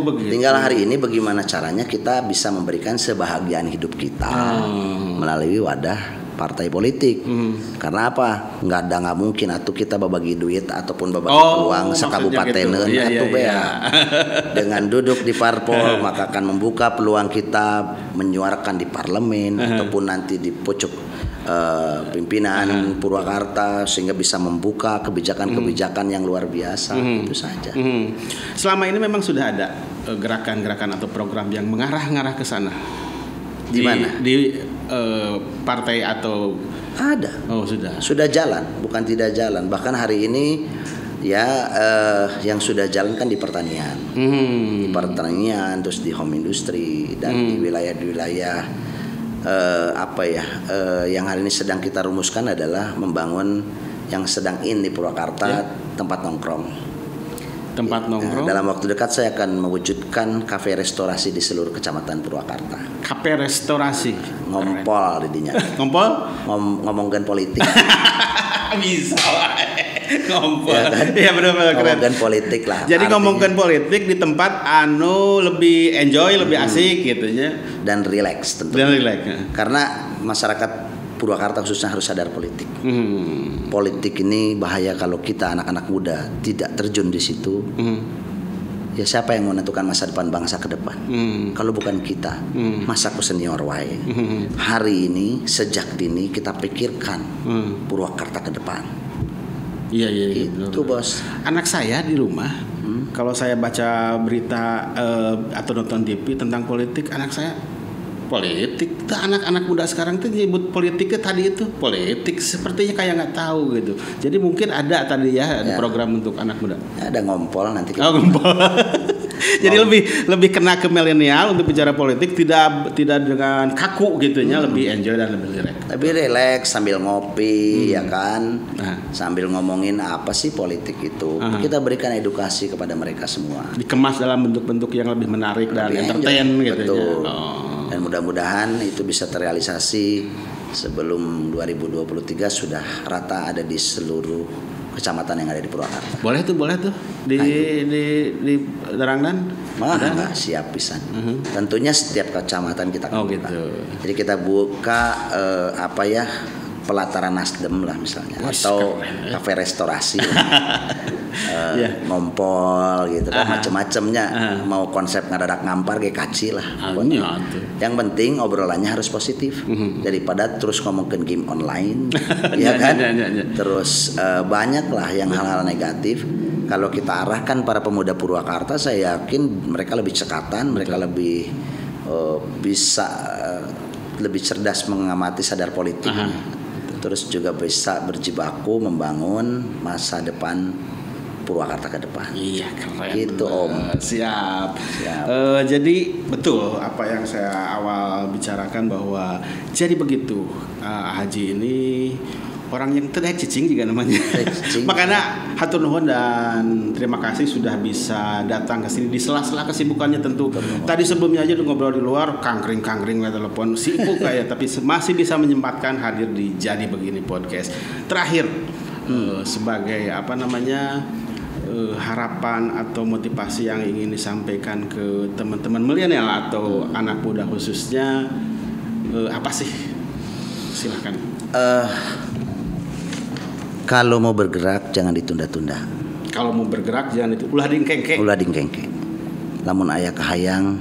Speaker 2: Begitu.
Speaker 1: Tinggal hari ini bagaimana caranya kita bisa memberikan sebahagiaan hidup kita melalui wadah partai politik. Karena apa? Nggak mungkin atau kita berbagi duit ataupun berbagi peluang sekabupatenan
Speaker 2: gitu.
Speaker 1: Dengan duduk di parpol maka akan membuka peluang kita menyuarakan di parlemen ataupun nanti di pucuk pimpinan Purwakarta sehingga bisa membuka kebijakan-kebijakan yang luar biasa. Itu saja.
Speaker 2: Selama ini memang sudah ada gerakan-gerakan atau program yang mengarah ke sana.
Speaker 1: Di mana?
Speaker 2: Di partai atau
Speaker 1: ada?
Speaker 2: Oh
Speaker 1: sudah jalan, bukan tidak jalan. Bahkan hari ini yang sudah jalan kan di pertanian, di pertanian, terus di home industry dan di wilayah-wilayah yang hari ini sedang kita rumuskan adalah membangun yang sedang di Purwakarta tempat nongkrong. Dalam waktu dekat saya akan mewujudkan kafe restorasi di seluruh kecamatan Purwakarta.
Speaker 2: Kafe restorasi.
Speaker 1: Ngompol didinya.
Speaker 2: Ngompol?
Speaker 1: Ngomongin politik.
Speaker 2: Bisa lah. Ngompol.
Speaker 1: Iya benar-benar keren. Ngomongin politik lah.
Speaker 2: Jadi ngomongin politik di tempat lebih enjoy, lebih asik gitu ya.
Speaker 1: Dan relax tentunya. Karena masyarakat Purwakarta khususnya harus sadar politik. Politik ini bahaya kalau kita anak-anak muda tidak terjun di situ. Ya siapa yang menentukan masa depan bangsa ke depan? Kalau bukan kita, masaku senior wae. Hari ini sejak dini kita pikirkan Purwakarta ke depan.
Speaker 2: Iya.
Speaker 1: Itu bos.
Speaker 2: Anak saya di rumah, kalau saya baca berita atau nonton TV tentang politik, anak saya politik. Anak-anak muda sekarang tuh nyebut politiknya tadi itu politik, sepertinya kayak nggak tahu gitu. Jadi mungkin ada tadi ya program untuk anak muda.
Speaker 1: Ada ngompol nanti.
Speaker 2: Ngompol. Jadi lebih kena ke milenial untuk bicara politik, tidak dengan kaku gitunya, lebih enjoy dan lebih relax.
Speaker 1: Lebih relax sambil ngopi ya kan. Sambil ngomongin apa sih politik itu. Kita berikan edukasi kepada mereka semua.
Speaker 2: Dikemas dalam bentuk-bentuk yang lebih menarik dan entertain gitu ya.
Speaker 1: Dan mudah-mudahan itu bisa terrealisasi sebelum 2023 sudah rata ada di seluruh kecamatan yang ada di Purwakarta.
Speaker 2: Boleh tuh di Darangdan.
Speaker 1: Ada siap pisan. Tentunya setiap kecamatan kita buka. Gitu. Jadi kita buka pelataran Nasdem lah misalnya. Atau kafe restorasi. Ngompol gitu kan macam-macamnya. Mau konsep ngadadak ngampar kayak kaci lah. Yang penting obrolannya harus positif. Daripada terus ngomongin game online ya kan. Terus banyak lah yang hal-hal negatif. Kalau kita arahkan para pemuda Purwakarta, saya yakin mereka lebih cekatan, mereka lebih bisa lebih cerdas mengamati sadar politik. Terus juga bisa berjibaku membangun masa depan Purwakarta ke depan. Iya keren. Itu Om.
Speaker 2: Siap. Jadi betul apa yang saya awal bicarakan bahwa jadi begitu Haji ini orang yang tidak cicing juga namanya. Makanya hatur nuhun dan terima kasih sudah bisa datang ke sini di sela-sela kesibukannya tentu. Tadi sebelumnya aja ngobrol di luar kangkring telepon sibuk kayak tapi masih bisa menyempatkan hadir di Jadi Begini Podcast. Terakhir sebagai harapan atau motivasi yang ingin disampaikan ke teman-teman milenial atau anak muda khususnya apa sih? Silakan.
Speaker 1: Kalau mau bergerak jangan ditunda-tunda.
Speaker 2: Kalau mau bergerak jangan ulah dingkengke. Lamun aya kahayang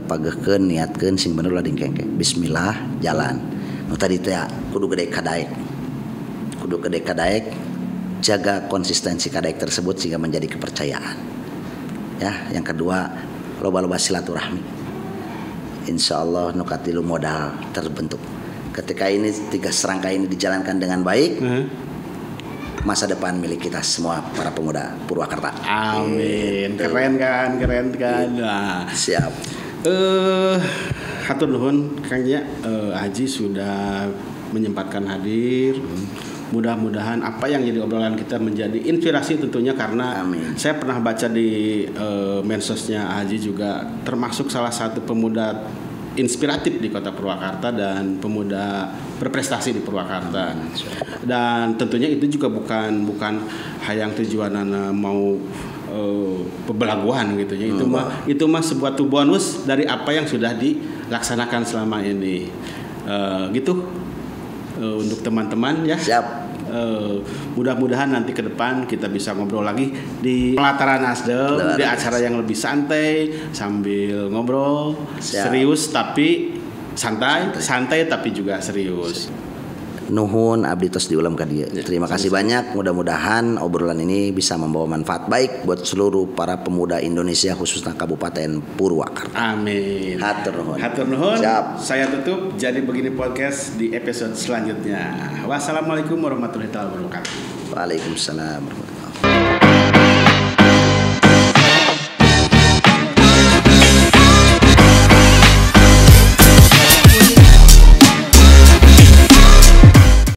Speaker 2: pageukeun niatkeun sing bener ulah dingkengke. Bismillah jalan. Nu tadi teh kudu gede kadaek. Jaga konsistensi kadaek tersebut sehingga menjadi kepercayaan. Ya, yang kedua loba-loba silaturahmi. Insyaallah nu katilu modal terbentuk. Ketika ini 3 serangkai ini dijalankan dengan baik,
Speaker 1: masa depan milik kita semua para pemuda Purwakarta.
Speaker 2: Amin. Keren kan. Nah.
Speaker 1: Siap.
Speaker 2: Hatur nuhun Kangnya, Haji sudah menyempatkan hadir. Mudah-mudahan apa yang jadi obrolan kita menjadi inspirasi tentunya, karena saya pernah baca di mensosnya Haji juga termasuk salah satu pemuda inspiratif di Kota Purwakarta dan pemuda berprestasi di Purwakarta. Dan tentunya itu juga bukan hayang tujuanana mau pebelaguan gitu ya. Itu mah sebuah bonus dari apa yang sudah dilaksanakan selama ini. Gitu untuk teman-teman ya.
Speaker 1: Siap.
Speaker 2: Mudah-mudahan nanti ke depan kita bisa ngobrol lagi di pelataran Nasdem, di acara yang lebih santai sambil ngobrol. Siap. Serius tapi santai tapi juga serius.
Speaker 1: Nuhun abdi tos diulam ka dieu. Terima kasih banyak. Mudah-mudahan obrolan ini bisa membawa manfaat baik buat seluruh para pemuda Indonesia, khususnya Kabupaten Purwakarta.
Speaker 2: Amin.
Speaker 1: Hatur nuhun.
Speaker 2: Siap. Saya tutup Jadi Begini Podcast di episode selanjutnya. Wassalamualaikum warahmatullahi wabarakatuh.
Speaker 1: Waalaikumsalam.